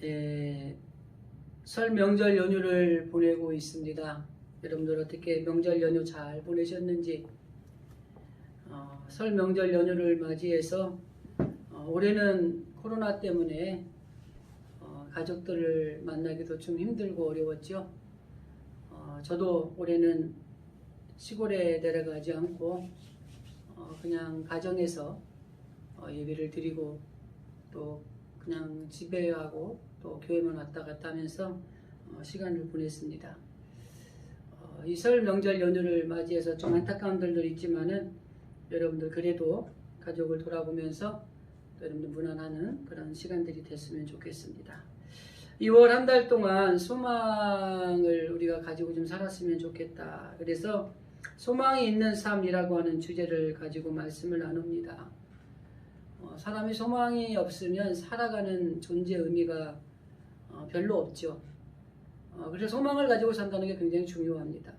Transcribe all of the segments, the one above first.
네, 설 명절 연휴를 보내고 있습니다. 여러분들 어떻게 명절 연휴 잘 보내셨는지, 설 명절 연휴를 맞이해서 올해는 코로나 때문에 가족들을 만나기도 좀 힘들고 어려웠죠. 저도 올해는 시골에 내려가지 않고 그냥 가정에서 예배를 드리고 또 그냥 집에 하고 또 교회만 왔다 갔다 하면서 시간을 보냈습니다. 이 설 명절 연휴를 맞이해서 좀 안타까운 들도 있지만은 여러분들 그래도 가족을 돌아보면서 여러분들 무난하는 그런 시간들이 됐으면 좋겠습니다. 2월 한 달 동안 소망을 우리가 가지고 좀 살았으면 좋겠다. 그래서 소망이 있는 삶이라고 하는 주제를 가지고 말씀을 나눕니다. 사람이 소망이 없으면 살아가는 존재 의미가 별로 없죠. 그래서 소망을 가지고 산다는 게 굉장히 중요합니다.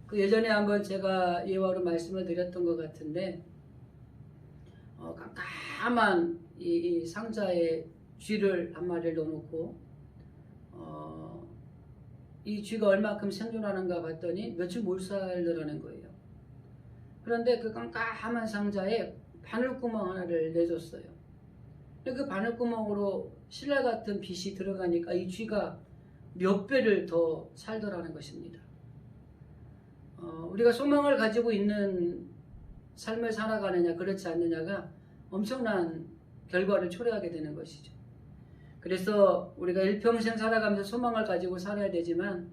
그 예전에 한번 제가 예화로 말씀을 드렸던 것 같은데, 깜깜한 이 상자에 쥐를 한 마리를 넣어놓고 이 쥐가 얼마큼 생존하는가 봤더니 며칠 못 살더라는 거예요. 그런데 그 깜깜한 상자에 바늘구멍 하나를 내줬어요. 그 바늘구멍으로 신라 같은 빛이 들어가니까 이 쥐가 몇 배를 더 살더라는 것입니다. 우리가 소망을 가지고 있는 삶을 살아가느냐 그렇지 않느냐가 엄청난 결과를 초래하게 되는 것이죠. 그래서 우리가 일평생 살아가면서 소망을 가지고 살아야 되지만,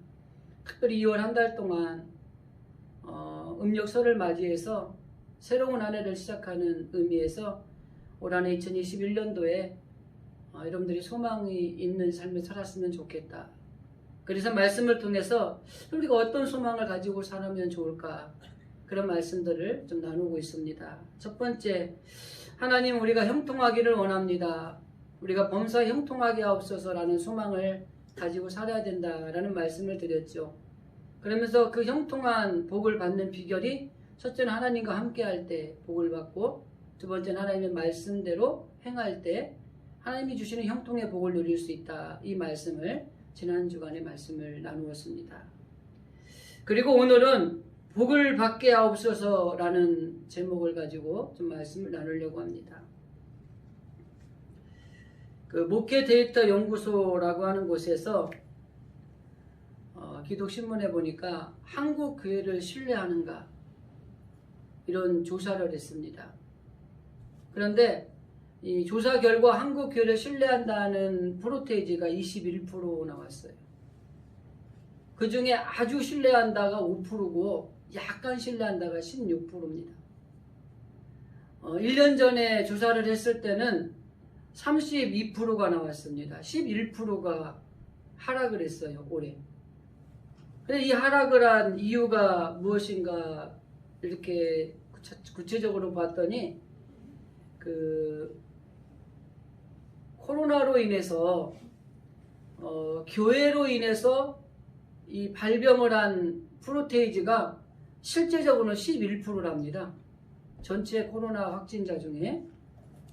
특별히 2월 한 달 동안 음력설을 맞이해서 새로운 한 해를 시작하는 의미에서 올 한 해 2021년도에 여러분들이 소망이 있는 삶을 살았으면 좋겠다. 그래서 말씀을 통해서 우리가 어떤 소망을 가지고 살면 좋을까, 그런 말씀들을 좀 나누고 있습니다. 첫 번째, 하나님 우리가 형통하기를 원합니다. 우리가 범사 형통하게 하옵소서라는 소망을 가지고 살아야 된다라는 말씀을 드렸죠. 그러면서 그 형통한 복을 받는 비결이, 첫째는 하나님과 함께 할 때 복을 받고, 두 번째는 하나님의 말씀대로 행할 때 하나님이 주시는 형통의 복을 누릴 수 있다. 이 말씀을 지난 주간에 말씀을 나누었습니다. 그리고 오늘은 복을 받게 하옵소서라는 제목을 가지고 좀 말씀을 나누려고 합니다. 그 목회 데이터 연구소라고 하는 곳에서 기독신문에 보니까 한국 교회를 신뢰하는가, 이런 조사를 했습니다. 그런데 이 조사 결과 한국 교회를 신뢰한다는 프로테이지가 21% 나왔어요. 그 중에 아주 신뢰한다가 5%고 약간 신뢰한다가 16%입니다. 1년 전에 조사를 했을 때는 32%가 나왔습니다. 11%가 하락을 했어요, 올해. 근데 이 하락을 한 이유가 무엇인가 이렇게 구체적으로 봤더니, 코로나로 인해서 교회로 인해서 이 발병을 한 프로테이지가 실제적으로는 11%랍니다. 전체 코로나 확진자 중에.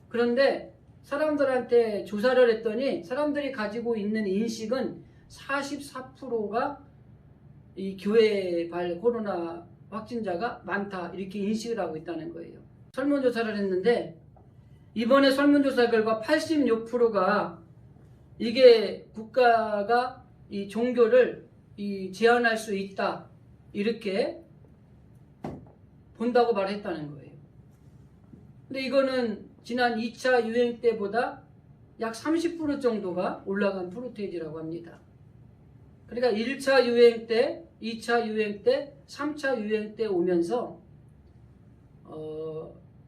그런데 사람들한테 조사를 했더니 사람들이 가지고 있는 인식은 44%가 이 교회 발 코로나 확진자가 많다, 이렇게 인식을 하고 있다는 거예요. 설문조사를 했는데 이번에 설문조사 결과 86%가 이게 국가가 이 종교를 제한할 수 있다, 이렇게 본다고 말했다는 거예요. 근데 이거는 지난 2차 유행 때보다 약 30% 정도가 올라간 프로테이지라고 합니다. 그러니까 1차 유행 때, 2차 유행 때, 3차 유행 때 오면서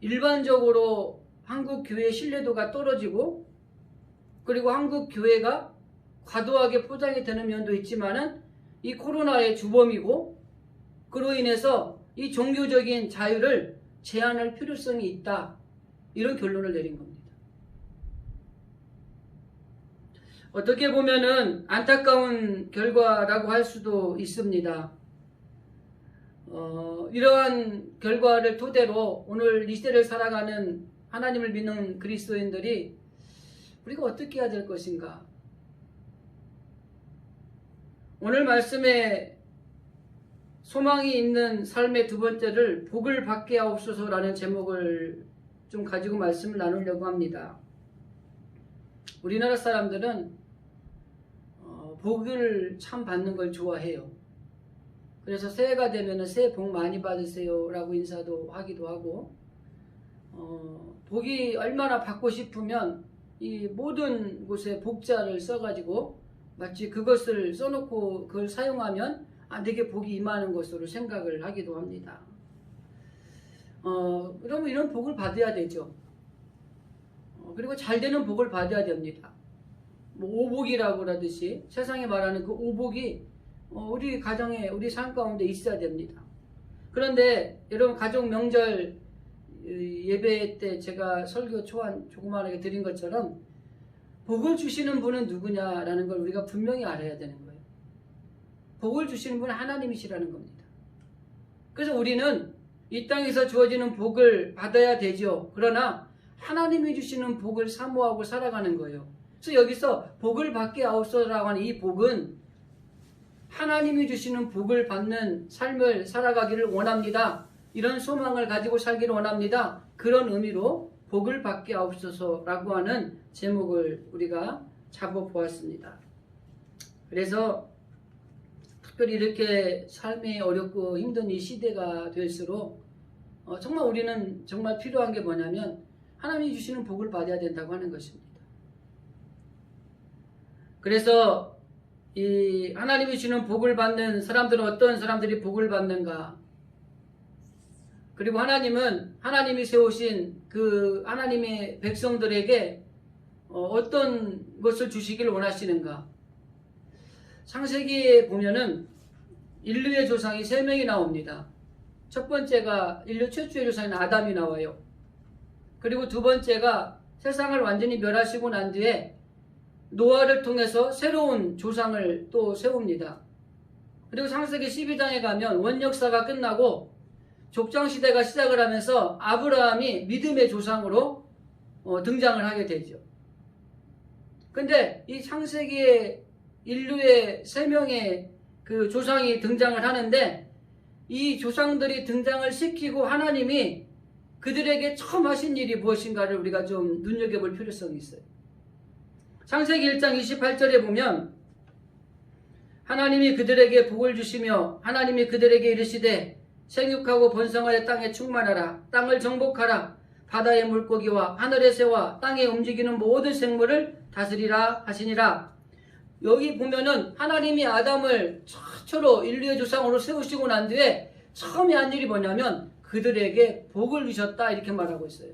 일반적으로 한국 교회의 신뢰도가 떨어지고, 그리고 한국 교회가 과도하게 포장이 되는 면도 있지만은 이 코로나의 주범이고, 그로 인해서 이 종교적인 자유를 제한할 필요성이 있다, 이런 결론을 내린 겁니다. 어떻게 보면은 안타까운 결과라고 할 수도 있습니다. 이러한 결과를 토대로 오늘 이 시대를 살아가는 하나님을 믿는 그리스도인들이 우리가 어떻게 해야 될 것인가, 오늘 말씀에 소망이 있는 삶의 두 번째를 복을 받게 하옵소서라는 제목을 좀 가지고 말씀을 나누려고 합니다. 우리나라 사람들은 복을 참 받는 걸 좋아해요. 그래서 새해가 되면 새해 복 많이 받으세요 라고 인사도 하기도 하고, 복이 얼마나 받고 싶으면 이 모든 곳에 복자를 써가지고 마치 그것을 써놓고 그걸 사용하면 내게 복이 임하는 것으로 생각을 하기도 합니다. 그러면 이런 복을 받아야 되죠. 그리고 잘 되는 복을 받아야 됩니다. 뭐 오복이라고 하듯이 세상에 말하는 그 오복이 우리 가정에, 우리 삶 가운데 있어야 됩니다. 그런데 여러분, 가족 명절 예배 때 제가 설교 초안 조그만하게 드린 것처럼 복을 주시는 분은 누구냐라는 걸 우리가 분명히 알아야 되는 거예요. 복을 주시는 분은 하나님이시라는 겁니다. 그래서 우리는 이 땅에서 주어지는 복을 받아야 되죠. 그러나 하나님이 주시는 복을 사모하고 살아가는 거예요. 그래서 여기서 복을 받게 하옵소서라고 하는 이 복은 하나님이 주시는 복을 받는 삶을 살아가기를 원합니다. 이런 소망을 가지고 살기를 원합니다. 그런 의미로 복을 받게 하옵소서라고 하는 제목을 우리가 잡아보았습니다. 그래서 특별히 이렇게 삶이 어렵고 힘든 이 시대가 될수록 정말 우리는 정말 필요한 게 뭐냐면 하나님이 주시는 복을 받아야 된다고 하는 것입니다. 그래서 이 하나님이 주는 복을 받는 사람들은 어떤 사람들이 복을 받는가? 그리고 하나님은 하나님이 세우신 그 하나님의 백성들에게 어떤 것을 주시기를 원하시는가? 창세기에 보면은 인류의 조상이 3명이 나옵니다. 첫 번째가 인류 최초의 조상인 아담이 나와요. 그리고 두 번째가 세상을 완전히 멸하시고 난 뒤에 노아를 통해서 새로운 조상을 또 세웁니다. 그리고 창세기 12장에 가면 원역사가 끝나고 족장시대가 시작을 하면서 아브라함이 믿음의 조상으로 등장을 하게 되죠. 근데 이 창세기에 인류의 3명의 그 조상이 등장을 하는데 이 조상들이 등장을 시키고 하나님이 그들에게 처음 하신 일이 무엇인가를 우리가 좀 눈여겨볼 필요성이 있어요. 창세기 1장 28절에 보면 하나님이 그들에게 복을 주시며 하나님이 그들에게 이르시되 생육하고 번성하여 땅에 충만하라. 땅을 정복하라. 바다의 물고기와 하늘의 새와 땅에 움직이는 모든 생물을 다스리라 하시니라. 여기 보면은 하나님이 아담을 최초로 인류의 조상으로 세우시고 난 뒤에 처음에 한 일이 뭐냐면 그들에게 복을 주셨다 이렇게 말하고 있어요.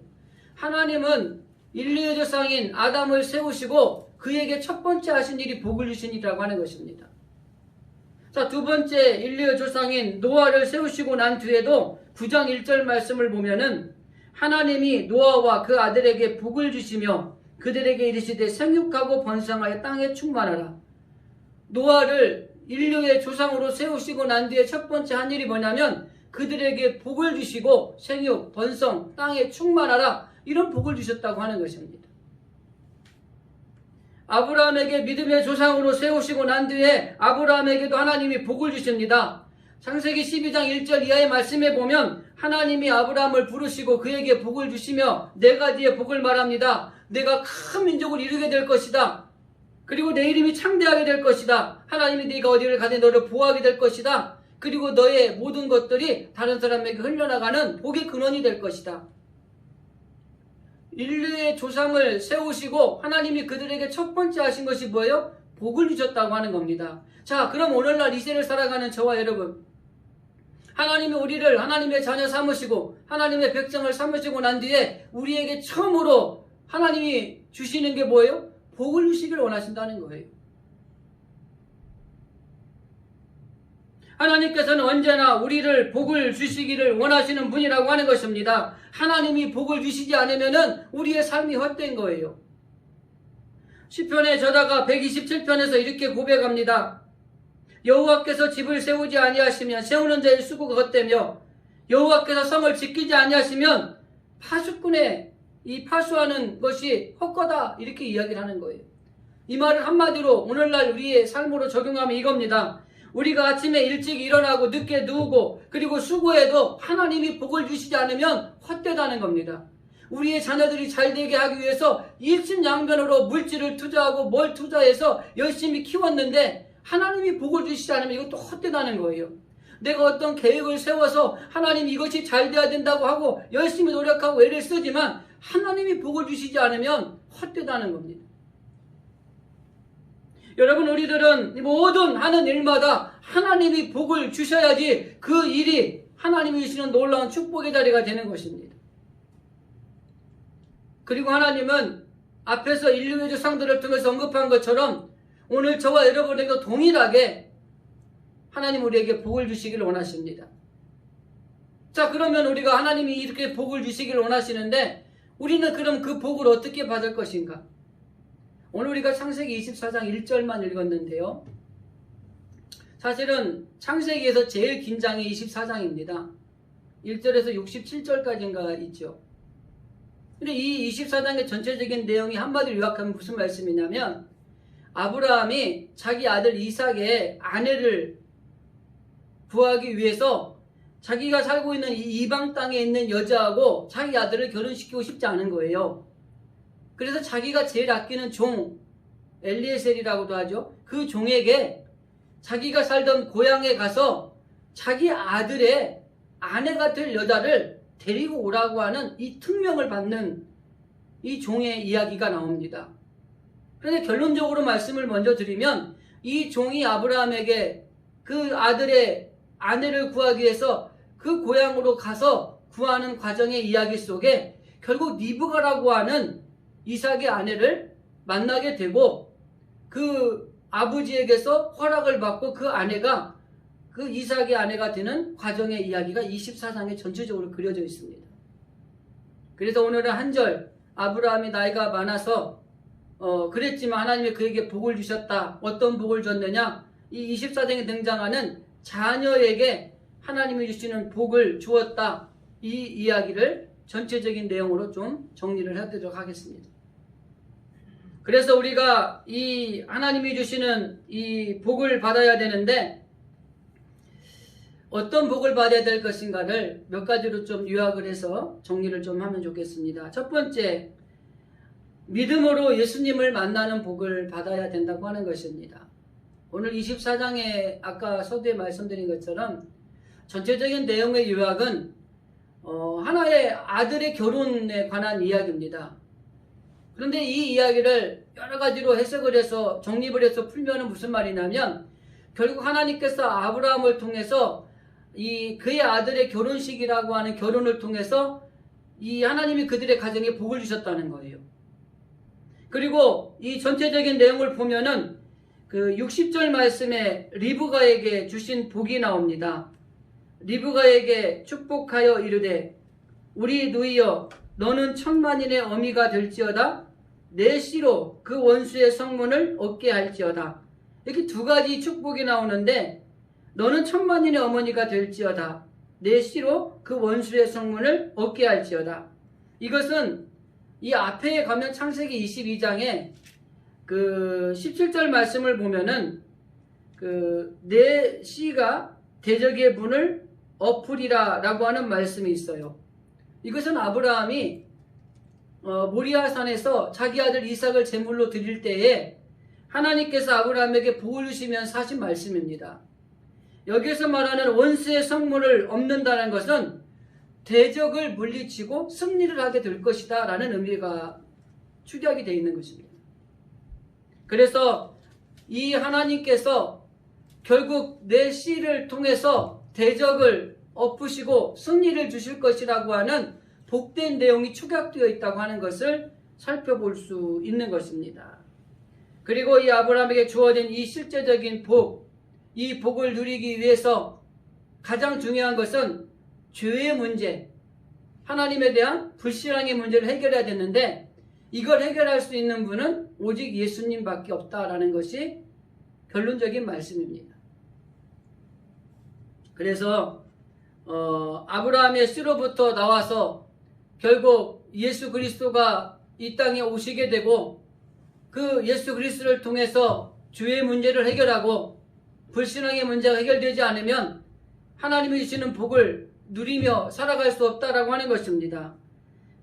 하나님은 인류의 조상인 아담을 세우시고 그에게 첫 번째 하신 일이 복을 주신 일이라고 하는 것입니다. 자, 두 번째 인류의 조상인 노아를 세우시고 난 뒤에도 9장 1절 말씀을 보면은 하나님이 노아와 그 아들에게 복을 주시며 그들에게 이르시되 생육하고 번성하여 땅에 충만하라. 노아를 인류의 조상으로 세우시고 난 뒤에 첫 번째 한 일이 뭐냐면 그들에게 복을 주시고 생육, 번성, 땅에 충만하라. 이런 복을 주셨다고 하는 것입니다. 아브라함에게 믿음의 조상으로 세우시고 난 뒤에 아브라함에게도 하나님이 복을 주십니다. 창세기 12장 1절 이하의 말씀에 보면 하나님이 아브라함을 부르시고 그에게 복을 주시며 4가지의 복을 말합니다. 내가 큰 민족을 이루게 될 것이다. 그리고 내 이름이 창대하게 될 것이다. 하나님이 네가 어디를 가든 너를 보호하게 될 것이다. 그리고 너의 모든 것들이 다른 사람에게 흘러나가는 복의 근원이 될 것이다. 인류의 조상을 세우시고 하나님이 그들에게 첫 번째 하신 것이 뭐예요? 복을 주셨다고 하는 겁니다. 자, 그럼 오늘날 이 세를 살아가는 저와 여러분, 하나님이 우리를 하나님의 자녀 삼으시고 하나님의 백성을 삼으시고 난 뒤에 우리에게 처음으로 하나님이 주시는 게 뭐예요? 복을 주시길 원하신다는 거예요. 하나님께서는 언제나 우리를 복을 주시기를 원하시는 분이라고 하는 것입니다. 하나님이 복을 주시지 않으면 우리의 삶이 헛된 거예요. 시편의 저자가 127편에서 이렇게 고백합니다. 여호와께서 집을 세우지 아니하시면 세우는 자의 수고가 헛되며 여호와께서 성을 지키지 아니하시면 파수꾼의 이 파수하는 것이 헛거다 이렇게 이야기를 하는 거예요. 이 말은 한마디로 오늘날 우리의 삶으로 적용하면 이겁니다. 우리가 아침에 일찍 일어나고 늦게 누우고 그리고 수고해도 하나님이 복을 주시지 않으면 헛되다는 겁니다. 우리의 자녀들이 잘 되게 하기 위해서 일심양변으로 물질을 투자하고 뭘 투자해서 열심히 키웠는데 하나님이 복을 주시지 않으면 이것도 헛되다는 거예요. 내가 어떤 계획을 세워서 하나님 이것이 잘 돼야 된다고 하고 열심히 노력하고 애를 쓰지만 하나님이 복을 주시지 않으면 헛되다는 겁니다. 여러분, 우리들은 모든 하는 일마다 하나님이 복을 주셔야지 그 일이 하나님이 주시는 놀라운 축복의 자리가 되는 것입니다. 그리고 하나님은 앞에서 인류의 조상들을 통해서 언급한 것처럼 오늘 저와 여러분에게 동일하게 하나님 우리에게 복을 주시기를 원하십니다. 자, 그러면 우리가 하나님이 이렇게 복을 주시기를 원하시는데 우리는 그럼 그 복을 어떻게 받을 것인가? 오늘 우리가 창세기 24장 1절만 읽었는데요. 사실은 창세기에서 제일 긴 장이 24장입니다. 1절에서 67절까지인가 있죠. 근데 이 24장의 전체적인 내용이 한마디로 요약하면 무슨 말씀이냐면 아브라함이 자기 아들 이삭의 아내를 구하기 위해서 자기가 살고 있는 이 이방 땅에 있는 여자하고 자기 아들을 결혼시키고 싶지 않은 거예요. 그래서 자기가 제일 아끼는 종 엘리에셀이라고도 하죠. 그 종에게 자기가 살던 고향에 가서 자기 아들의 아내가 될 여자를 데리고 오라고 하는 이 특명을 받는 이 종의 이야기가 나옵니다. 그런데 결론적으로 말씀을 먼저 드리면 이 종이 아브라함에게 그 아들의 아내를 구하기 위해서 그 고향으로 가서 구하는 과정의 이야기 속에 결국 리브가라고 하는 이삭의 아내를 만나게 되고 그 아버지에게서 허락을 받고 그 아내가 그 이삭의 아내가 되는 과정의 이야기가 24장에 전체적으로 그려져 있습니다. 그래서 오늘은 한 절 아브라함이 나이가 많아서 그랬지만 하나님이 그에게 복을 주셨다. 어떤 복을 줬느냐? 이 24장에 등장하는 자녀에게 하나님이 주시는 복을 주었다. 이 이야기를 전체적인 내용으로 좀 정리를 해드리도록 하겠습니다. 그래서 우리가 이 하나님이 주시는 이 복을 받아야 되는데 어떤 복을 받아야 될 것인가를 몇 가지로 좀 요약을 해서 정리를 좀 하면 좋겠습니다. 첫 번째, 믿음으로 예수님을 만나는 복을 받아야 된다고 하는 것입니다. 오늘 24장에 아까 서두에 말씀드린 것처럼 전체적인 내용의 요약은 하나의 아들의 결혼에 관한 이야기입니다. 그런데 이 이야기를 여러 가지로 해석을 해서 정립을 해서 풀면 무슨 말이냐면 결국 하나님께서 아브라함을 통해서 그의 아들의 결혼식이라고 하는 결혼을 통해서 이 하나님이 그들의 가정에 복을 주셨다는 거예요. 그리고 이 전체적인 내용을 보면은 그 60절 말씀에 리브가에게 주신 복이 나옵니다. 리브가에게 축복하여 이르되 우리 누이여 너는 천만인의 어미가 될지어다. 내 씨로 그 원수의 성문을 얻게 할지어다. 이렇게 두 가지 축복이 나오는데 너는 천만인의 어머니가 될지어다. 내 씨로 그 원수의 성문을 얻게 할지어다. 이것은 이 앞에 가면 창세기 22장에 그 17절 말씀을 보면은 내 씨가 대적의 문을 엎으리라 라고 하는 말씀이 있어요. 이것은 아브라함이 모리아산에서 자기 아들 이삭을 제물로 드릴 때에 하나님께서 아브라함에게 복을 주시면서 하신 말씀입니다. 여기서 말하는 원수의 성문을 엎는다는 것은 대적을 물리치고 승리를 하게 될 것이다 라는 의미가 축약이 되어 있는 것입니다. 그래서 이 하나님께서 결국 내 씨를 통해서 대적을 엎으시고 승리를 주실 것이라고 하는 복된 내용이 축약되어 있다고 하는 것을 살펴볼 수 있는 것입니다. 그리고 이 아브라함에게 주어진 이 실제적인 복, 이 복을 누리기 위해서 가장 중요한 것은 죄의 문제, 하나님에 대한 불신앙의 문제를 해결해야 되는데 이걸 해결할 수 있는 분은 오직 예수님밖에 없다라는 것이 결론적인 말씀입니다. 그래서 아브라함의 씨로부터 나와서 결국 예수 그리스도가 이 땅에 오시게 되고 그 예수 그리스도를 통해서 죄의 문제를 해결하고 불신앙의 문제가 해결되지 않으면 하나님이 주시는 복을 누리며 살아갈 수 없다라고 하는 것입니다.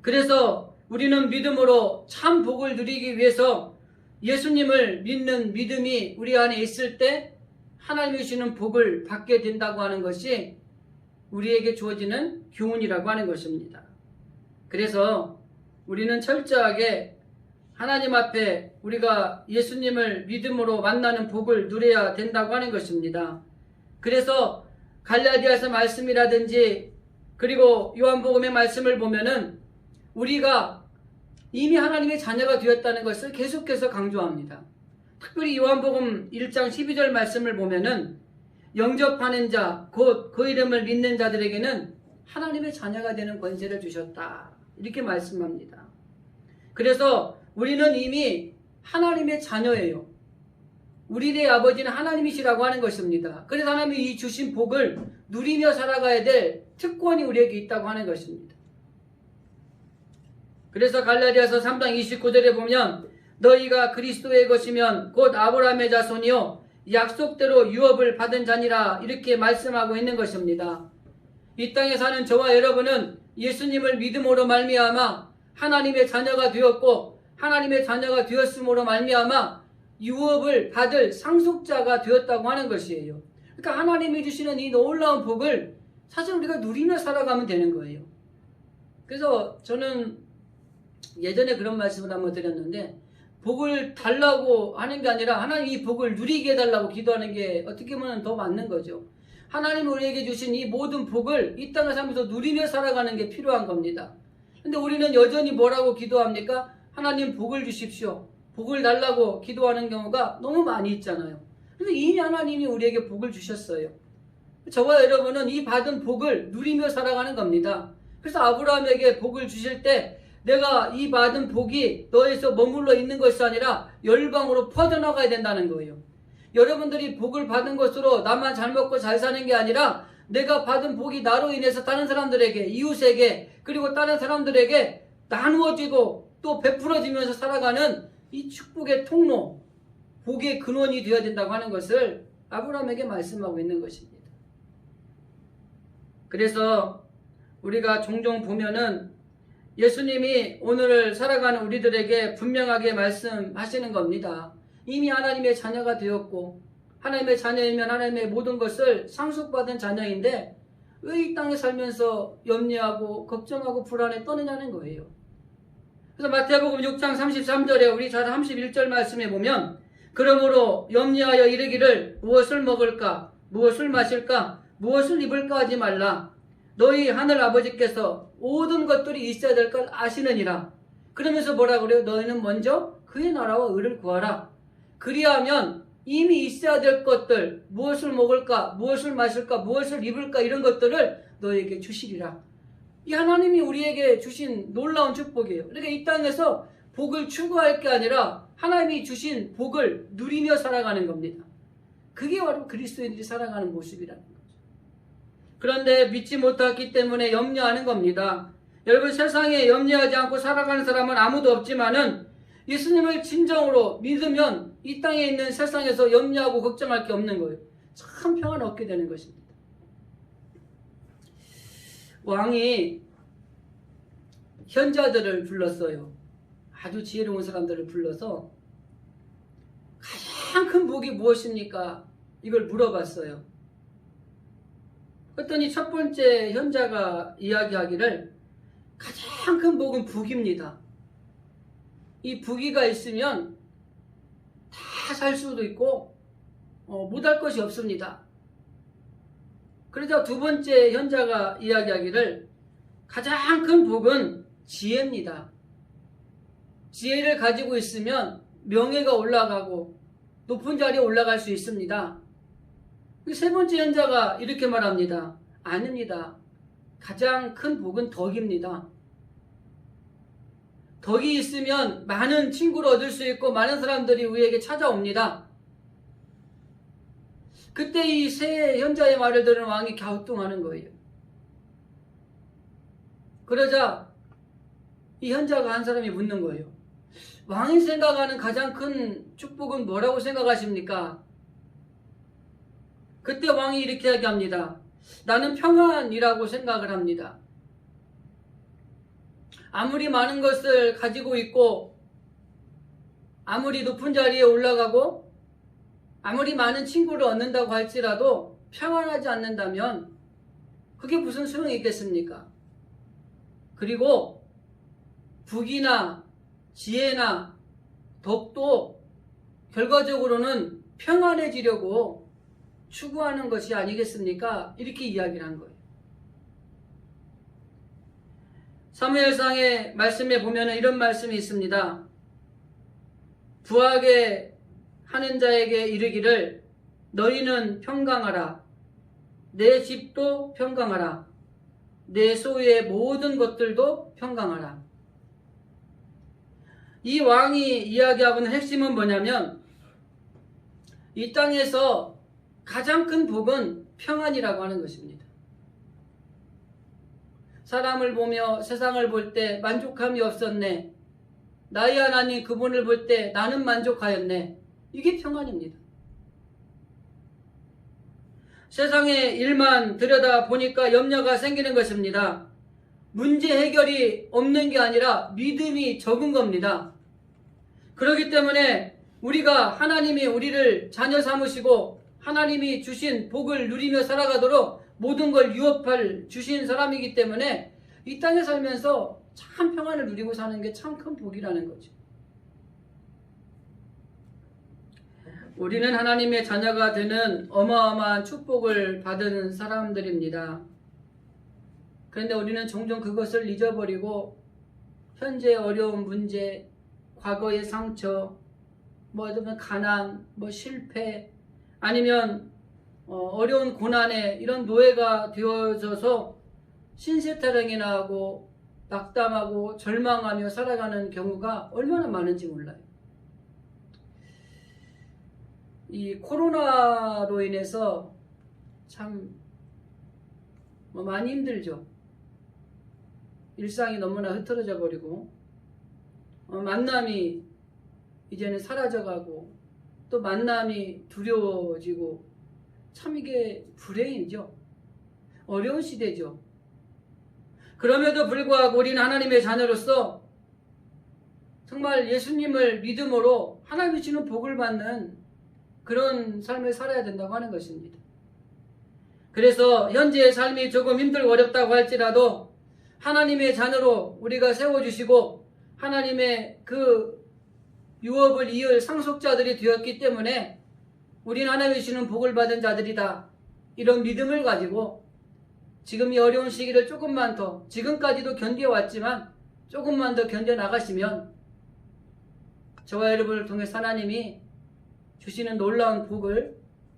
그래서 우리는 믿음으로 참 복을 누리기 위해서 예수님을 믿는 믿음이 우리 안에 있을 때 하나님이 주시는 복을 받게 된다고 하는 것이 우리에게 주어지는 교훈이라고 하는 것입니다. 그래서 우리는 철저하게 하나님 앞에 우리가 예수님을 믿음으로 만나는 복을 누려야 된다고 하는 것입니다. 그래서 갈라디아서 말씀이라든지 그리고 요한복음의 말씀을 보면은 우리가 이미 하나님의 자녀가 되었다는 것을 계속해서 강조합니다. 특별히 요한복음 1장 12절 말씀을 보면은 영접하는 자, 곧 그 이름을 믿는 자들에게는 하나님의 자녀가 되는 권세를 주셨다. 이렇게 말씀합니다. 그래서 우리는 이미 하나님의 자녀예요. 우리의 아버지는 하나님이시라고 하는 것입니다. 그래서 하나님이 이 주신 복을 누리며 살아가야 될 특권이 우리에게 있다고 하는 것입니다. 그래서 갈라디아서 3장 29절에 보면 너희가 그리스도의 것이면 곧 아브라함의 자손이요 약속대로 유업을 받은 자니라 이렇게 말씀하고 있는 것입니다. 이 땅에 사는 저와 여러분은 예수님을 믿음으로 말미암아 하나님의 자녀가 되었고 하나님의 자녀가 되었음으로 말미암아 유업을 받을 상속자가 되었다고 하는 것이에요. 그러니까 하나님이 주시는 이 놀라운 복을 사실 우리가 누리며 살아가면 되는 거예요. 그래서 저는 예전에 그런 말씀을 한번 드렸는데 복을 달라고 하는 게 아니라 하나님 이 복을 누리게 해달라고 기도하는 게 어떻게 보면 더 맞는 거죠. 하나님 우리에게 주신 이 모든 복을 이 땅을 살면서 누리며 살아가는 게 필요한 겁니다. 근데 우리는 여전히 뭐라고 기도합니까? 하나님 복을 주십시오. 복을 달라고 기도하는 경우가 너무 많이 있잖아요. 근데 이미 하나님이 우리에게 복을 주셨어요. 저와 여러분은 이 받은 복을 누리며 살아가는 겁니다. 그래서 아브라함에게 복을 주실 때 내가 이 받은 복이 너에서 머물러 있는 것이 아니라 열방으로 퍼져나가야 된다는 거예요. 여러분들이 복을 받은 것으로 나만 잘 먹고 잘 사는 게 아니라 내가 받은 복이 나로 인해서 다른 사람들에게, 이웃에게, 그리고 다른 사람들에게 나누어지고 또 베풀어지면서 살아가는 이 축복의 통로, 복의 근원이 되어야 된다고 하는 것을 아브라함에게 말씀하고 있는 것입니다. 그래서 우리가 종종 보면은 예수님이 오늘 살아가는 우리들에게 분명하게 말씀하시는 겁니다. 이미 하나님의 자녀가 되었고 하나님의 자녀이면 하나님의 모든 것을 상속받은 자녀인데 왜 이 땅에 살면서 염려하고 걱정하고 불안에 떠느냐는 거예요. 그래서 마태복음 6장 33절에 우리 잘 31절 말씀에 보면 그러므로 염려하여 이르기를 무엇을 먹을까 무엇을 마실까 무엇을 입을까 하지 말라. 너희 하늘 아버지께서 모든 것들이 있어야 될 걸 아시느니라. 그러면서 뭐라 그래요? 너희는 먼저 그의 나라와 의를 구하라. 그리하면 이미 있어야 될 것들, 무엇을 먹을까, 무엇을 마실까, 무엇을 입을까 이런 것들을 너희에게 주시리라. 이 하나님이 우리에게 주신 놀라운 축복이에요. 그러니까 이 땅에서 복을 추구할 게 아니라 하나님이 주신 복을 누리며 살아가는 겁니다. 그게 바로 그리스도인들이 살아가는 모습이라는 거죠. 그런데 믿지 못했기 때문에 염려하는 겁니다. 여러분 세상에 염려하지 않고 살아가는 사람은 아무도 없지만은 예수님을 진정으로 믿으면 이 땅에 있는 세상에서 염려하고 걱정할 게 없는 거예요. 참 평안을 얻게 되는 것입니다. 왕이 현자들을 불렀어요. 아주 지혜로운 사람들을 불러서 가장 큰 복이 무엇입니까? 이걸 물어봤어요. 그랬더니 첫 번째 현자가 이야기하기를 가장 큰 복은 부귀입니다. 이 부귀가 있으면 다 살 수도 있고 못할 것이 없습니다. 그러자 두 번째 현자가 이야기하기를 가장 큰 복은 지혜입니다. 지혜를 가지고 있으면 명예가 올라가고 높은 자리에 올라갈 수 있습니다. 세 번째 현자가 이렇게 말합니다. 아닙니다. 가장 큰 복은 덕입니다. 덕이 있으면 많은 친구를 얻을 수 있고 많은 사람들이 우리에게 찾아옵니다. 그때 이 세 현자의 말을 들은 왕이 갸우뚱하는 거예요. 그러자 이 현자가 한 사람이 묻는 거예요. 왕이 생각하는 가장 큰 축복은 뭐라고 생각하십니까? 그때 왕이 이렇게 이야기합니다. 나는 평안이라고 생각을 합니다. 아무리 많은 것을 가지고 있고 아무리 높은 자리에 올라가고 아무리 많은 친구를 얻는다고 할지라도 평안하지 않는다면 그게 무슨 소용이 있겠습니까? 그리고 부귀나 지혜나 덕도 결과적으로는 평안해지려고 추구하는 것이 아니겠습니까? 이렇게 이야기를 한 거예요. 사무엘상의 말씀에 보면 이런 말씀이 있습니다. 부하게 하는 자에게 이르기를 너희는 평강하라. 내 집도 평강하라. 내 소유의 모든 것들도 평강하라. 이 왕이 이야기하고 있는 핵심은 뭐냐면 이 땅에서 가장 큰 복은 평안이라고 하는 것입니다. 사람을 보며 세상을 볼 때 만족함이 없었네. 나의 하나님 그분을 볼 때 나는 만족하였네. 이게 평안입니다. 세상의 일만 들여다 보니까 염려가 생기는 것입니다. 문제 해결이 없는 게 아니라 믿음이 적은 겁니다. 그렇기 때문에 우리가 하나님이 우리를 자녀 삼으시고 하나님이 주신 복을 누리며 살아가도록 모든 걸 유업할 주신 사람이기 때문에 이 땅에 살면서 참 평안을 누리고 사는 게 참 큰 복이라는 거죠. 우리는 하나님의 자녀가 되는 어마어마한 축복을 받은 사람들입니다. 그런데 우리는 종종 그것을 잊어버리고 현재 어려운 문제, 과거의 상처, 어쩌면 가난, 실패, 아니면 어려운 고난에 이런 노예가 되어져서 신세타령이나 하고 낙담하고 절망하며 살아가는 경우가 얼마나 많은지 몰라요. 이 코로나로 인해서 참 많이 힘들죠. 일상이 너무나 흐트러져 버리고 만남이 이제는 사라져가고 또 만남이 두려워지고 참 이게 불행이죠. 어려운 시대죠. 그럼에도 불구하고 우리는 하나님의 자녀로서 정말 예수님을 믿음으로 하나님이 주는 복을 받는 그런 삶을 살아야 된다고 하는 것입니다. 그래서 현재의 삶이 조금 힘들고 어렵다고 할지라도 하나님의 자녀로 우리가 세워주시고 하나님의 그 유업을 이을 상속자들이 되었기 때문에 우리는 하나님이 주시는 복을 받은 자들이다. 이런 믿음을 가지고 지금 이 어려운 시기를 조금만 더, 지금까지도 견뎌왔지만 조금만 더 견뎌나가시면 저와 여러분을 통해서 하나님이 주시는 놀라운 복을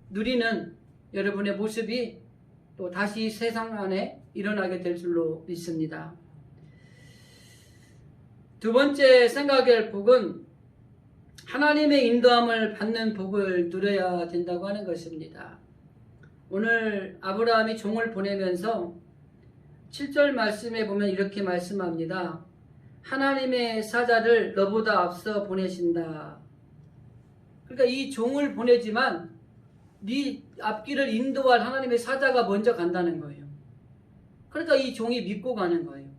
누리는 여러분의 모습이 또 다시 세상 안에 일어나게 될 줄로 믿습니다. 두 번째 생각할 복은 하나님의 인도함을 받는 복을 누려야 된다고 하는 것입니다. 오늘 아브라함이 종을 보내면서 7절 말씀에 보면 이렇게 말씀합니다. 하나님의 사자를 너보다 앞서 보내신다. 그러니까 이 종을 보내지만 네 앞길을 인도할 하나님의 사자가 먼저 간다는 거예요. 그러니까 이 종이 믿고 가는 거예요.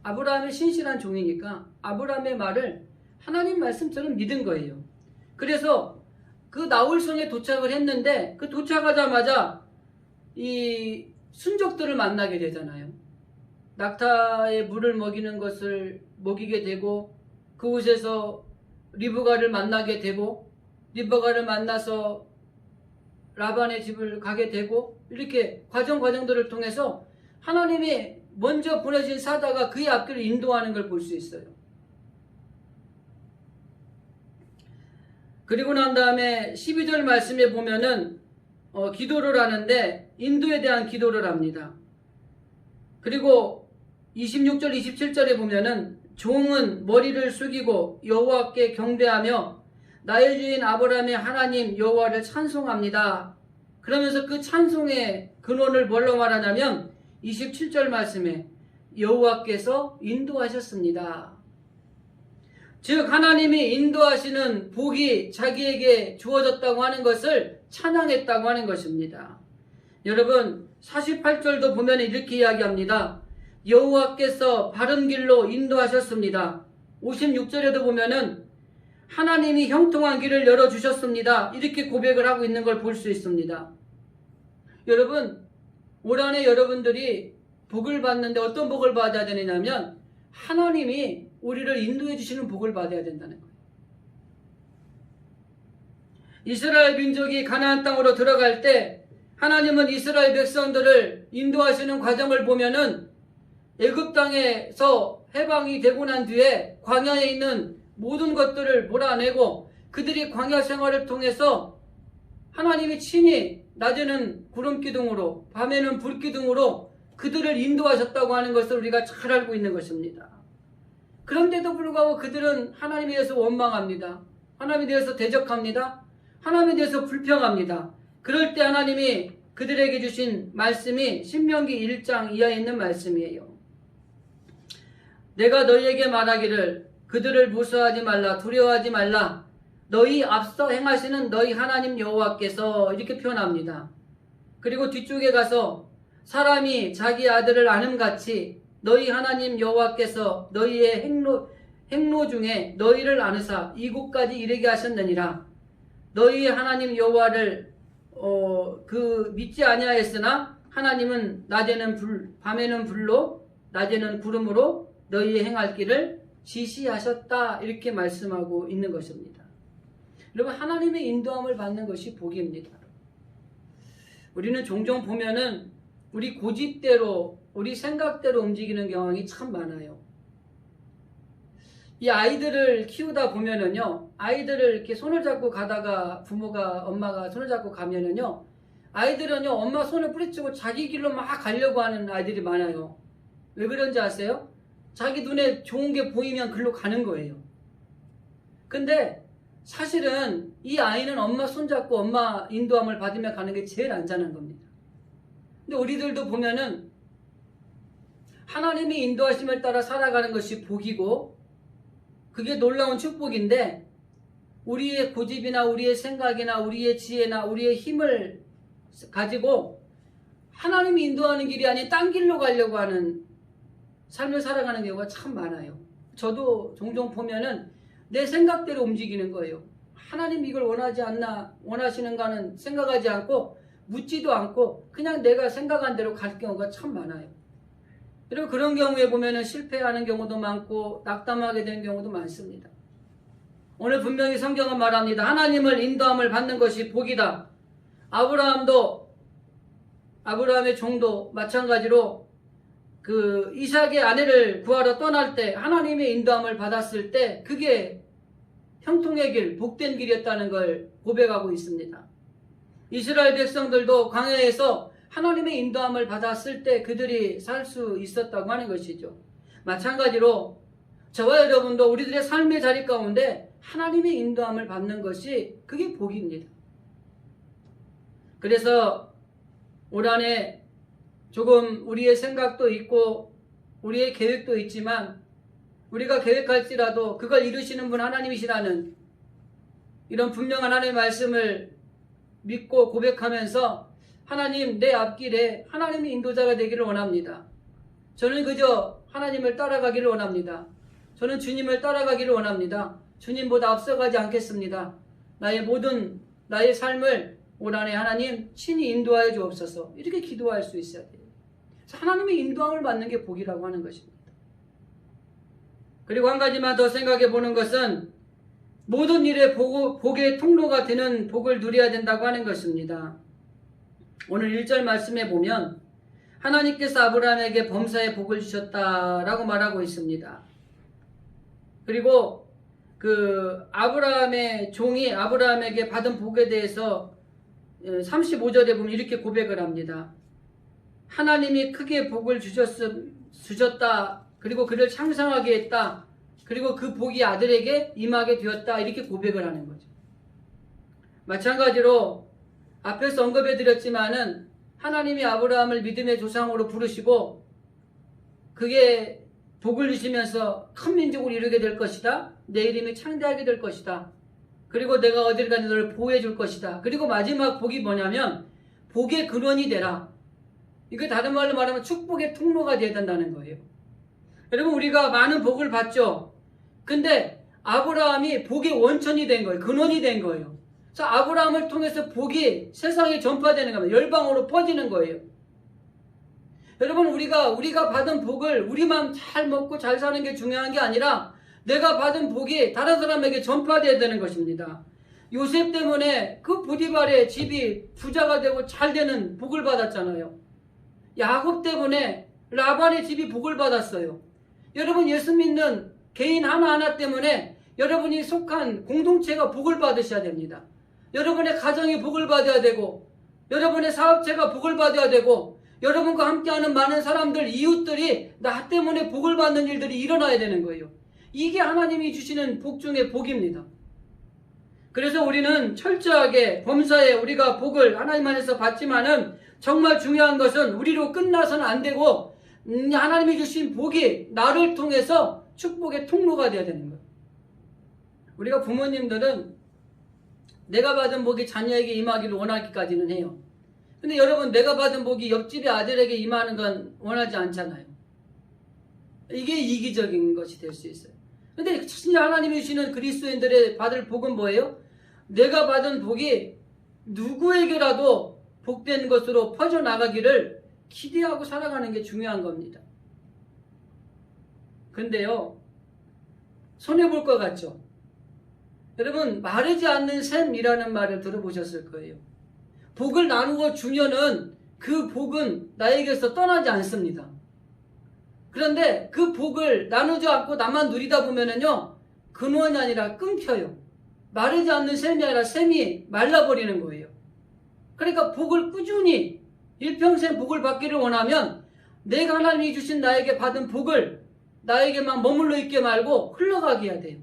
아브라함의 신실한 종이니까 아브라함의 말을 하나님 말씀처럼 믿은 거예요. 그래서 그 나홀성에 도착을 했는데 그 도착하자마자 이 순족들을 만나게 되잖아요. 낙타에 물을 먹이는 것을 먹이게 되고 그곳에서 리브가를 만나게 되고 리브가를 만나서 라반의 집을 가게 되고 이렇게 과정들을 통해서 하나님이 먼저 보내신 사자가 그의 앞길을 인도하는 걸 볼 수 있어요. 그리고 난 다음에 12절 말씀에 보면은 기도를 하는데 인도에 대한 기도를 합니다. 그리고 26절 27절에 보면은 종은 머리를 숙이고 여호와께 경배하며 나의 주인 아브라함의 하나님 여호와를 찬송합니다. 그러면서 그 찬송의 근원을 뭘로 말하냐면 27절 말씀에 여호와께서 인도하셨습니다. 즉 하나님이 인도하시는 복이 자기에게 주어졌다고 하는 것을 찬양했다고 하는 것입니다. 여러분 48절도 보면 이렇게 이야기합니다. 여호와께서 바른 길로 인도하셨습니다. 56절에도 보면은 하나님이 형통한 길을 열어주셨습니다. 이렇게 고백을 하고 있는 걸 볼 수 있습니다. 여러분 올 한해 여러분들이 복을 받는데 어떤 복을 받아야 되느냐면 하나님이 우리를 인도해 주시는 복을 받아야 된다는 거예요. 이스라엘 민족이 가나안 땅으로 들어갈 때 하나님은 이스라엘 백성들을 인도하시는 과정을 보면은 애굽 땅에서 해방이 되고 난 뒤에 광야에 있는 모든 것들을 몰아내고 그들이 광야 생활을 통해서 하나님이 친히 낮에는 구름 기둥으로 밤에는 불 기둥으로 그들을 인도하셨다고 하는 것을 우리가 잘 알고 있는 것입니다. 그런데도 불구하고 그들은 하나님에 대해서 원망합니다. 하나님에 대해서 대적합니다. 하나님에 대해서 불평합니다. 그럴 때 하나님이 그들에게 주신 말씀이 신명기 1장 이하에 있는 말씀이에요. 내가 너희에게 말하기를 그들을 무서워하지 말라, 두려워하지 말라. 너희 앞서 행하시는 너희 하나님 여호와께서 이렇게 표현합니다. 그리고 뒤쪽에 가서 사람이 자기 아들을 아는같이 너희 하나님 여호와께서 너희의 행로 중에 너희를 아느사 이곳까지 이르게 하셨느니라. 너희 하나님 여호와를 믿지 아니하였으나 하나님은 낮에는 불, 밤에는 불로, 낮에는 구름으로 너희의 행할 길을 지시하셨다. 이렇게 말씀하고 있는 것입니다. 여러분 하나님의 인도함을 받는 것이 복입니다. 우리는 종종 보면은 우리 고집대로 우리 생각대로 움직이는 경향이 참 많아요. 이 아이들을 키우다 보면은요, 아이들을 이렇게 손을 잡고 가다가 엄마가 손을 잡고 가면은요, 아이들은요, 엄마 손을 뿌리치고 자기 길로 막 가려고 하는 아이들이 많아요. 왜 그런지 아세요? 자기 눈에 좋은 게 보이면 글로 가는 거예요. 근데 사실은 이 아이는 엄마 손잡고 엄마 인도함을 받으며 가는 게 제일 안전한 겁니다. 근데 우리들도 보면은 하나님이 인도하심을 따라 살아가는 것이 복이고 그게 놀라운 축복인데 우리의 고집이나 우리의 생각이나 우리의 지혜나 우리의 힘을 가지고 하나님이 인도하는 길이 아닌 딴 길로 가려고 하는 삶을 살아가는 경우가 참 많아요. 저도 종종 보면은 내 생각대로 움직이는 거예요. 하나님 이걸 원하지 않나, 원하시는가는 생각하지 않고 묻지도 않고 그냥 내가 생각한 대로 갈 경우가 참 많아요. 그리고 그런 경우에 보면은 실패하는 경우도 많고 낙담하게 되는 경우도 많습니다. 오늘 분명히 성경은 말합니다. 하나님을 인도함을 받는 것이 복이다. 아브라함의 종도 마찬가지로 그 이삭의 아내를 구하러 떠날 때 하나님의 인도함을 받았을 때 그게 형통의 길, 복된 길이었다는 걸 고백하고 있습니다. 이스라엘 백성들도 광야에서 하나님의 인도함을 받았을 때 그들이 살 수 있었다고 하는 것이죠. 마찬가지로 저와 여러분도 우리들의 삶의 자리 가운데 하나님의 인도함을 받는 것이 그게 복입니다. 그래서 올 한해 조금 우리의 생각도 있고 우리의 계획도 있지만 우리가 계획할지라도 그걸 이루시는 분 하나님이시라는 이런 분명한 하나님의 말씀을 믿고 고백하면서 하나님 내 앞길에 하나님의 인도자가 되기를 원합니다. 저는 그저 하나님을 따라가기를 원합니다. 저는 주님을 따라가기를 원합니다. 주님보다 앞서가지 않겠습니다. 나의 삶을 올 한해 하나님 친히 인도하여 주옵소서. 이렇게 기도할 수 있어야 돼요. 하나님의 인도함을 받는 게 복이라고 하는 것입니다. 그리고 한 가지만 더 생각해 보는 것은 모든 일에 복의 통로가 되는 복을 누려야 된다고 하는 것입니다. 오늘 1절 말씀에 보면 하나님께서 아브라함에게 범사의 복을 주셨다라고 말하고 있습니다. 그리고 그 아브라함의 종이 아브라함에게 받은 복에 대해서 35절에 보면 이렇게 고백을 합니다. 하나님이 크게 복을 주셨다. 그리고 그를 창성하게 했다. 그리고 그 복이 아들에게 임하게 되었다. 이렇게 고백을 하는 거죠. 마찬가지로 앞에서 언급해 드렸지만은 하나님이 아브라함을 믿음의 조상으로 부르시고 그게 복을 주시면서 큰 민족을 이루게 될 것이다. 내 이름이 창대하게 될 것이다. 그리고 내가 어딜 가든 너를 보호해 줄 것이다. 그리고 마지막 복이 뭐냐면 복의 근원이 되라. 이거 다른 말로 말하면 축복의 통로가 되어야 된다는 거예요. 여러분, 우리가 많은 복을 받죠. 근데 아브라함이 복의 원천이 된 거예요. 근원이 된 거예요. 그래서 아브라함을 통해서 복이 세상에 전파되는 겁니다. 열방으로 퍼지는 거예요. 여러분, 우리가 받은 복을 우리만 잘 먹고 잘 사는 게 중요한 게 아니라 내가 받은 복이 다른 사람에게 전파되어야 되는 것입니다. 요셉 때문에 그 보디발의 집이 부자가 되고 잘 되는 복을 받았잖아요. 야곱 때문에 라반의 집이 복을 받았어요. 여러분, 예수 믿는 개인 하나하나 때문에 여러분이 속한 공동체가 복을 받으셔야 됩니다. 여러분의 가정이 복을 받아야 되고, 여러분의 사업체가 복을 받아야 되고, 여러분과 함께하는 많은 사람들, 이웃들이 나 때문에 복을 받는 일들이 일어나야 되는 거예요. 이게 하나님이 주시는 복 중에 복입니다. 그래서 우리는 철저하게 범사에 우리가 복을 하나님 안에서 받지만은 정말 중요한 것은 우리로 끝나서는 안 되고 하나님이 주신 복이 나를 통해서 축복의 통로가 되어야 되는 거예요. 우리가 부모님들은 내가 받은 복이 자녀에게 임하기를 원하기까지는 해요. 근데 여러분, 내가 받은 복이 옆집의 아들에게 임하는 건 원하지 않잖아요. 이게 이기적인 것이 될 수 있어요. 근데 진짜 하나님이 주시는 그리스도인들의 받을 복은 뭐예요? 내가 받은 복이 누구에게라도 복된 것으로 퍼져나가기를 기대하고 살아가는 게 중요한 겁니다. 근데요, 손해볼 것 같죠? 여러분, 마르지 않는 샘이라는 말을 들어보셨을 거예요. 복을 나누어 주면은 그 복은 나에게서 떠나지 않습니다. 그런데 그 복을 나누지 않고 나만 누리다 보면은요, 근원이 아니라 끊겨요. 마르지 않는 샘이 아니라 샘이 말라버리는 거예요. 그러니까 복을 꾸준히 일평생 복을 받기를 원하면 내가 하나님이 주신 나에게 받은 복을 나에게만 머물러 있게 말고 흘러가게 해야 돼요.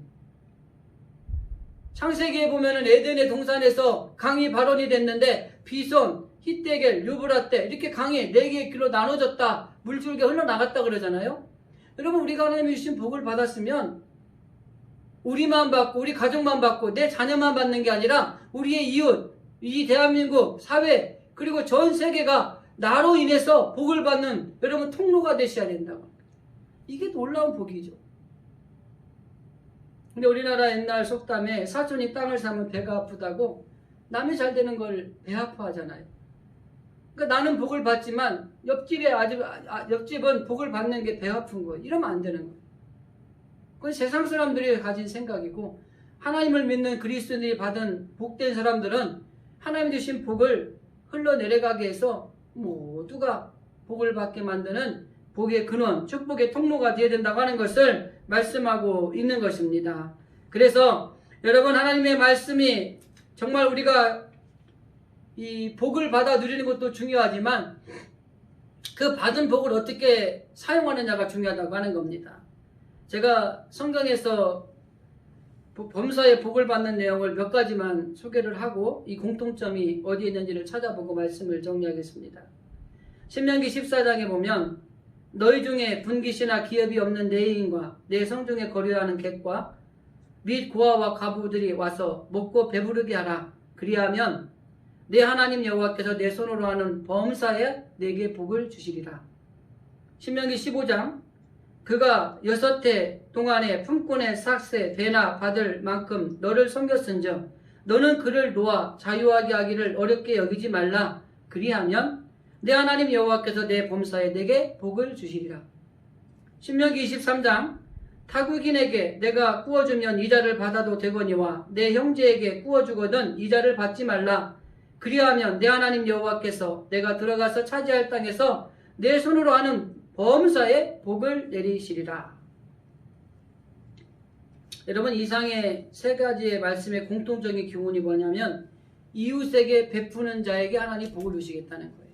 창세기에 보면은 에덴의 동산에서 강이 발원이 됐는데 비손, 히데겔, 유브라테 이렇게 강이 4개의 길로 나눠졌다. 물줄기가 흘러나갔다 그러잖아요. 여러분, 우리가 하나님이 주신 복을 받았으면 우리만 받고 우리 가족만 받고 내 자녀만 받는 게 아니라 우리의 이웃, 이 대한민국 사회 그리고 전 세계가 나로 인해서 복을 받는 여러분 통로가 되셔야 된다고. 이게 놀라운 복이죠. 근데 우리나라 옛날 속담에 사촌이 땅을 사면 배가 아프다고 남이 잘 되는 걸 배 아파하잖아요. 그러니까 나는 복을 받지만 옆집은 복을 받는 게 배 아픈 거예요. 이러면 안 되는 거예요. 그건 세상 사람들이 가진 생각이고 하나님을 믿는 그리스도인들이 받은 복된 사람들은 하나님 주신 복을 흘러내려가게 해서 모두가 복을 받게 만드는 복의 근원, 축복의 통로가 되어야 된다고 하는 것을 말씀하고 있는 것입니다. 그래서 여러분, 하나님의 말씀이 정말 우리가 이 복을 받아 누리는 것도 중요하지만 그 받은 복을 어떻게 사용하느냐가 중요하다고 하는 겁니다. 제가 성경에서 범사에 복을 받는 내용을 몇 가지만 소개를 하고 이 공통점이 어디에 있는지를 찾아보고 말씀을 정리하겠습니다. 신명기 14장에 보면 너희 중에 분깃이나 기업이 없는 내인과 내 성중에 거류하는 객과 및 고아와 과부들이 와서 먹고 배부르게 하라. 그리하면 내 하나님 여호와께서 내 손으로 하는 범사에 내게 복을 주시리라. 신명기 15장 그가 6해 동안에 품꾼의 삭새 배나 받을 만큼 너를 섬겼은즉 너는 그를 놓아 자유하게 하기를 어렵게 여기지 말라. 그리하면 내 하나님 여호와께서 내 범사에 내게 복을 주시리라. 신명기 23장 타국인에게 내가 구워주면 이자를 받아도 되거니와 내 형제에게 구워주거든 이자를 받지 말라. 그리하면 내 하나님 여호와께서 내가 들어가서 차지할 땅에서 내 손으로 하는 범사에 복을 내리시리라. 여러분, 이상의 3가지의 말씀의 공통적인 교훈이 뭐냐면 이웃에게 베푸는 자에게 하나님 복을 주시겠다는 거예요.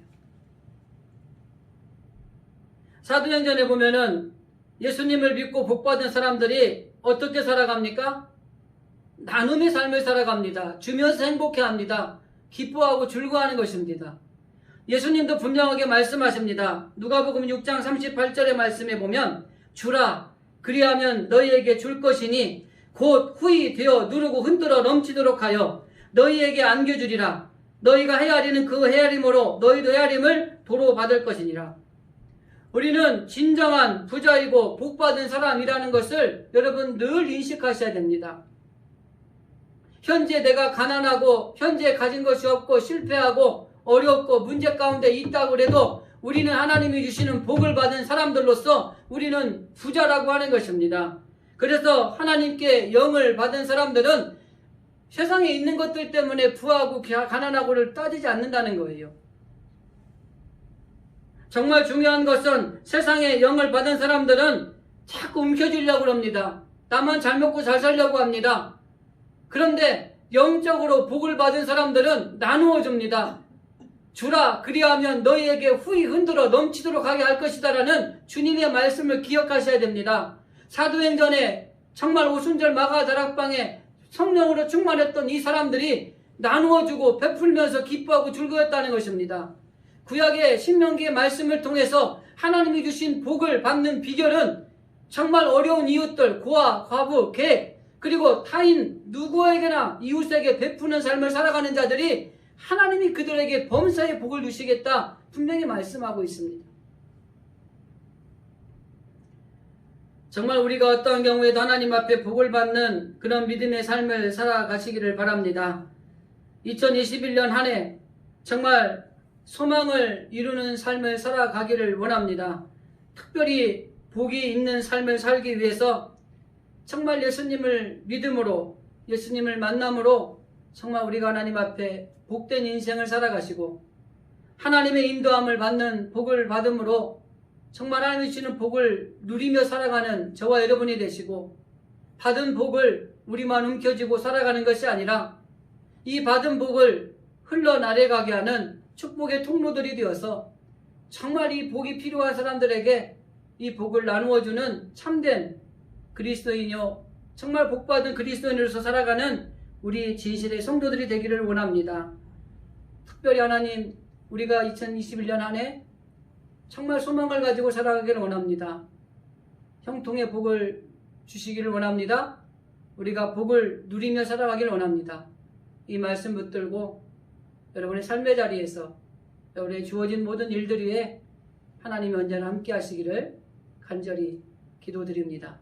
사도행전에 보면은 예수님을 믿고 복받은 사람들이 어떻게 살아갑니까? 나눔의 삶을 살아갑니다. 주면서 행복해합니다. 기뻐하고 즐거워하는 것입니다. 예수님도 분명하게 말씀하십니다. 누가복음 6장 38절의 말씀에 보면 주라. 그리하면 너희에게 줄 것이니 곧 후히 되어 누르고 흔들어 넘치도록 하여 너희에게 안겨주리라. 너희가 헤아리는 그 헤아림으로 너희도 헤아림을 도로 받을 것이니라. 우리는 진정한 부자이고 복받은 사람이라는 것을 여러분 늘 인식하셔야 됩니다. 현재 내가 가난하고 현재 가진 것이 없고 실패하고 어렵고 문제 가운데 있다고 해도 우리는 하나님이 주시는 복을 받은 사람들로서 우리는 부자라고 하는 것입니다. 그래서 하나님께 영을 받은 사람들은 세상에 있는 것들 때문에 부하고 가난하고를 따지지 않는다는 거예요. 정말 중요한 것은 세상에 영을 받은 사람들은 자꾸 움켜쥐려고 합니다. 나만 잘 먹고 잘 살려고 합니다. 그런데 영적으로 복을 받은 사람들은 나누어 줍니다. 주라. 그리하면 너희에게 후히 흔들어 넘치도록 하게 할 것이다 라는 주님의 말씀을 기억하셔야 됩니다. 사도행전에 정말 오순절 마가다락방에 성령으로 충만했던 이 사람들이 나누어주고 베풀면서 기뻐하고 즐거웠다는 것입니다. 구약의 신명기의 말씀을 통해서 하나님이 주신 복을 받는 비결은 정말 어려운 이웃들, 고아, 과부, 객, 그리고 타인 누구에게나 이웃에게 베푸는 삶을 살아가는 자들이 하나님이 그들에게 범사의 복을 주시겠다 분명히 말씀하고 있습니다. 정말 우리가 어떠한 경우에도 하나님 앞에 복을 받는 그런 믿음의 삶을 살아가시기를 바랍니다. 2021년 한 해 정말 소망을 이루는 삶을 살아가기를 원합니다. 특별히 복이 있는 삶을 살기 위해서 정말 예수님을 믿음으로 예수님을 만남으로 정말 우리가 하나님 앞에 복된 인생을 살아가시고 하나님의 인도함을 받는 복을 받음으로 정말 하나님이 주시는 복을 누리며 살아가는 저와 여러분이 되시고 받은 복을 우리만 움켜쥐고 살아가는 것이 아니라 이 받은 복을 흘러나래가게 하는 축복의 통로들이 되어서 정말 이 복이 필요한 사람들에게 이 복을 나누어주는 참된 그리스도인이요 정말 복받은 그리스도인으로서 살아가는 우리 진실의 성도들이 되기를 원합니다. 특별히 하나님 우리가 2021년 한 해 정말 소망을 가지고 살아가기를 원합니다. 형통의 복을 주시기를 원합니다. 우리가 복을 누리며 살아가기를 원합니다. 이 말씀 붙들고 여러분의 삶의 자리에서 여러분의 주어진 모든 일들 위에 하나님이 언제나 함께 하시기를 간절히 기도드립니다.